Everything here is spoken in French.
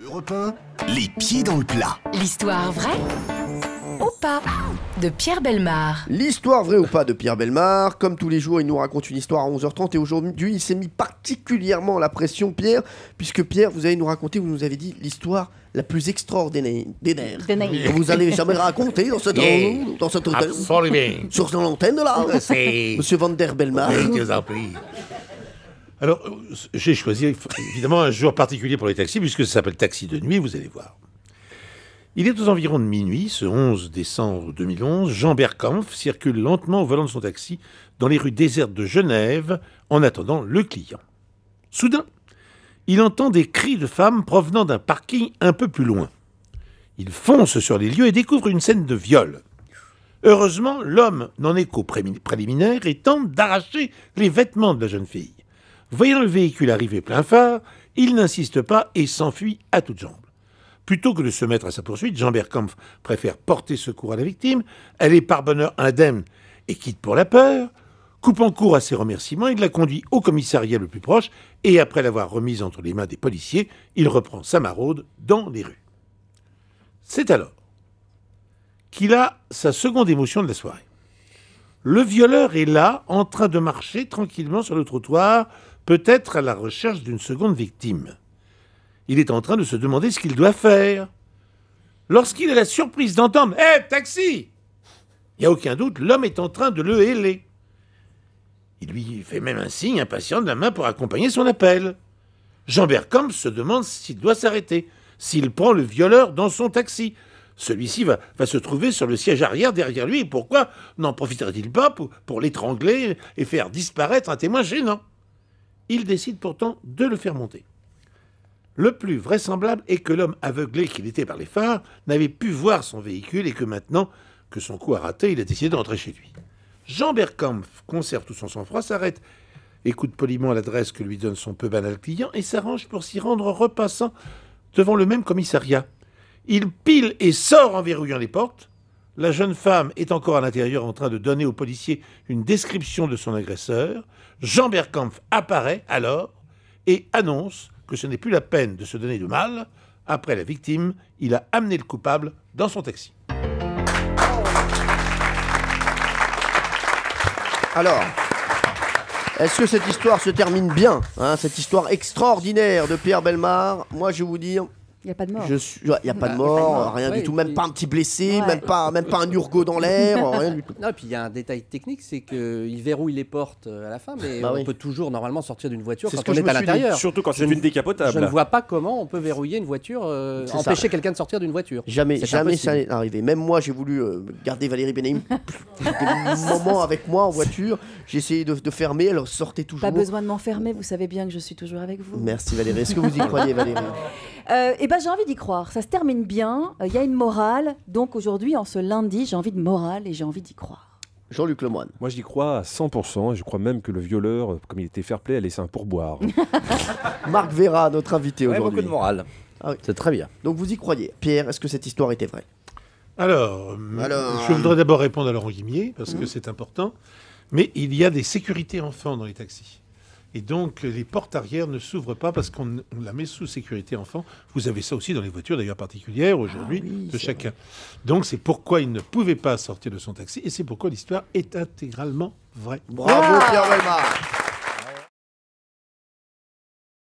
Europe 1, les pieds dans le plat. L'histoire vraie ou pas de Pierre Bellemare. L'histoire vraie ou pas de Pierre Bellemare. Comme tous les jours, il nous raconte une histoire à 11h30 et aujourd'hui, il s'est mis particulièrement la pression, Pierre, puisque Pierre, vous allez nous raconter, vous nous avez dit l'histoire la plus extraordinaire que vous allez jamais raconter dans cette antenne. Absolument. Sur l'antenne là, C'est... Monsieur Van der Bellemare. Oui, je vous en prie. Alors, j'ai choisi évidemment un jour particulier pour les taxis, puisque ça s'appelle Taxi de nuit, vous allez voir. Il est aux environs de minuit, ce 11 décembre 2011. Jean Berkampf circule lentement au volant de son taxi dans les rues désertes de Genève, en attendant le client. Soudain, il entend des cris de femmes provenant d'un parking un peu plus loin. Il fonce sur les lieux et découvre une scène de viol. Heureusement, l'homme n'en est qu'au préliminaire et tente d'arracher les vêtements de la jeune fille. Voyant le véhicule arriver plein phare, il n'insiste pas et s'enfuit à toutes jambes. Plutôt que de se mettre à sa poursuite, Jean Berkampf préfère porter secours à la victime. Elle est par bonheur indemne et quitte pour la peur. Coupant court à ses remerciements, il la conduit au commissariat le plus proche et après l'avoir remise entre les mains des policiers, il reprend sa maraude dans les rues. C'est alors qu'il a sa seconde émotion de la soirée. Le violeur est là, en train de marcher tranquillement sur le trottoir, peut-être à la recherche d'une seconde victime. Il est en train de se demander ce qu'il doit faire. Lorsqu'il a la surprise d'entendre « Hé, taxi !» Il n'y a aucun doute, l'homme est en train de le héler. Il lui fait même un signe impatient de la main pour accompagner son appel. Jean Berkampf se demande s'il doit s'arrêter, s'il prend le violeur dans son taxi. Celui-ci va se trouver sur le siège arrière derrière lui, et pourquoi n'en profiterait-il pas pour l'étrangler et faire disparaître un témoin gênant? Il décide pourtant de le faire monter. Le plus vraisemblable est que l'homme aveuglé qu'il était par les phares n'avait pu voir son véhicule et que maintenant que son coup a raté, il a décidé de rentrer chez lui. Jean Berkampf conserve tout son sang-froid, s'arrête, écoute poliment l'adresse que lui donne son peu banal client et s'arrange pour s'y rendre en repassant devant le même commissariat. Il pile et sort en verrouillant les portes. La jeune femme est encore à l'intérieur en train de donner aux policiers une description de son agresseur. Jean Berkampf apparaît alors et annonce que ce n'est plus la peine de se donner de mal. Après la victime, il a amené le coupable dans son taxi. Alors, est-ce que cette histoire se termine bien, cette histoire extraordinaire de Pierre Bellemare? Moi, je vais vous dire... Il n'y a pas de mort. Il n'y a pas de mort, rien du tout, même pas un petit blessé, même pas un urgot dans l'air, rien du tout. Non, et puis il y a un détail technique, c'est qu'il verrouille les portes à la fin, mais on peut toujours normalement sortir d'une voiture quand on est à l'intérieur. Surtout quand c'est une décapotable. Je ne vois pas comment on peut verrouiller une voiture, empêcher quelqu'un de sortir d'une voiture. Jamais ça n'est arrivé. Même moi, j'ai voulu garder Valérie Benaïm des moments avec moi en voiture. J'ai essayé de fermer, elle sortait toujours. Pas besoin de m'enfermer, vous savez bien que je suis toujours avec vous. Merci Valérie. Est-ce que vous y croyez, Valérie? Eh ben, j'ai envie d'y croire. Ça se termine bien. Il y a une morale. Donc aujourd'hui, en ce lundi, j'ai envie de morale et j'ai envie d'y croire. Jean-Luc Lemoyne. Moi, j'y crois à 100%. Et je crois même que le violeur, comme il était fair-play, a laissé un pourboire. Marc Vera, notre invité aujourd'hui. Beaucoup de morale. Ah oui. C'est très bien. Donc vous y croyez. Pierre, est-ce que cette histoire était vraie? Alors, je voudrais d'abord répondre à Laurent Guimier, parce que c'est important. Mais il y a des sécurités enfants dans les taxis. Et donc, les portes arrière ne s'ouvrent pas parce qu'on la met sous sécurité enfant. Vous avez ça aussi dans les voitures, d'ailleurs particulières, aujourd'hui, de chacun. Donc, c'est pourquoi il ne pouvait pas sortir de son taxi. Et c'est pourquoi l'histoire est intégralement vraie. Bravo, Pierre Bellemare.